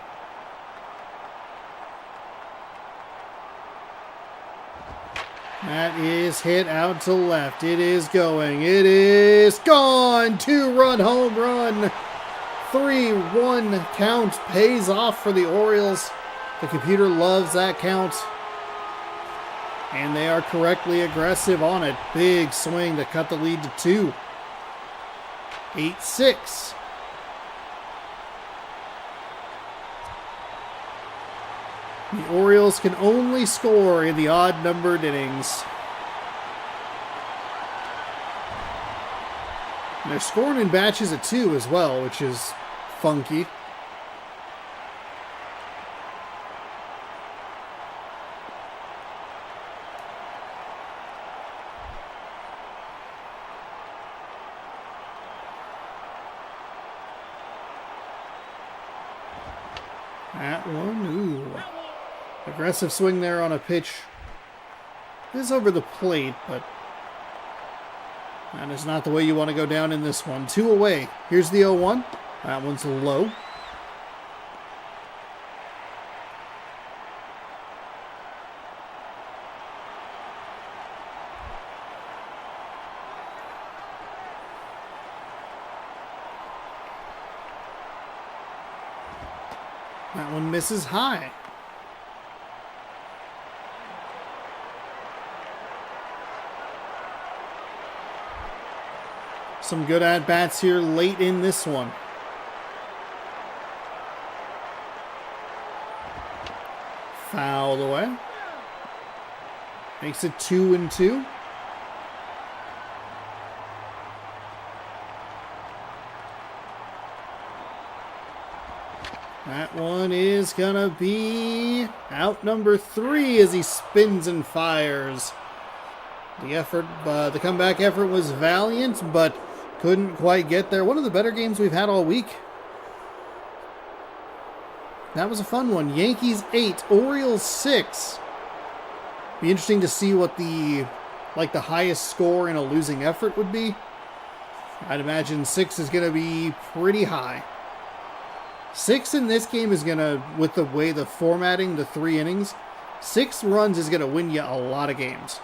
That is hit out to left. It is going. It is gone. 2-run home run. 3-1 count pays off for the Orioles. The computer loves that count. And they are correctly aggressive on it. Big swing to cut the lead to 2. 8-6. The Orioles can only score in the odd-numbered innings. And they're scoring in batches of 2 as well, which is funky. That one, ooh. Aggressive swing there on a pitch. This is over the plate, but that is not the way you want to go down in this one. 2 away. Here's the 0-1. That one's low. That one misses high. Some good at-bats here late in this one. Fouled away. Makes it 2-2. That one is gonna be out number 3 as he spins and fires. The comeback effort was valiant, but couldn't quite get there. One of the better games we've had all week. That was a fun one. Yankees 8, Orioles 6. Be interesting to see what the highest score in a losing effort would be. I'd imagine 6 is gonna be pretty high. 6 in this game is gonna, with the way the formatting, the 3 innings, 6 runs is gonna win you a lot of games.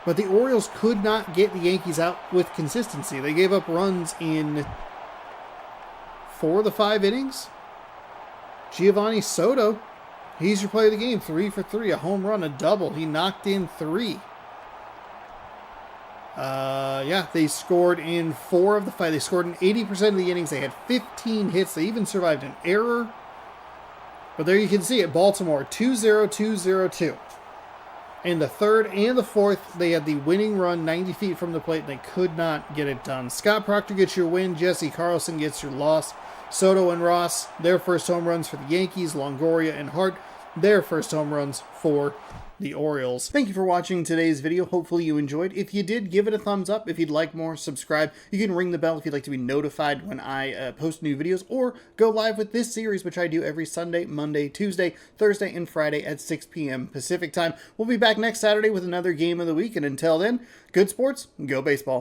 But the Orioles could not get the Yankees out with consistency. They gave up runs in 4 of the 5 innings. Giovanni Soto, he's your player of the game. 3 for 3, a home run, a double. He knocked in 3. They scored in 4 of the 5. They scored in 80% of the innings. They had 15 hits. They even survived an error. But there you can see it. Baltimore, 2-0-2-0-2. In the 3rd and the 4th, they had the winning run 90 feet from the plate, and they could not get it done. Scott Proctor gets your win. Jesse Carlson gets your loss. Soto and Ross, their first home runs for the Yankees. Longoria and Hart, their first home runs for the Orioles. Thank you for watching today's video. Hopefully you enjoyed. If you did, give it a thumbs up. If you'd like more, subscribe. You can ring the bell if you'd like to be notified when I post new videos, or go live with this series, which I do every Sunday, Monday, Tuesday, Thursday, and Friday at 6 p.m. Pacific time. We'll be back next Saturday with another game of the week, and until then, good sports, go baseball.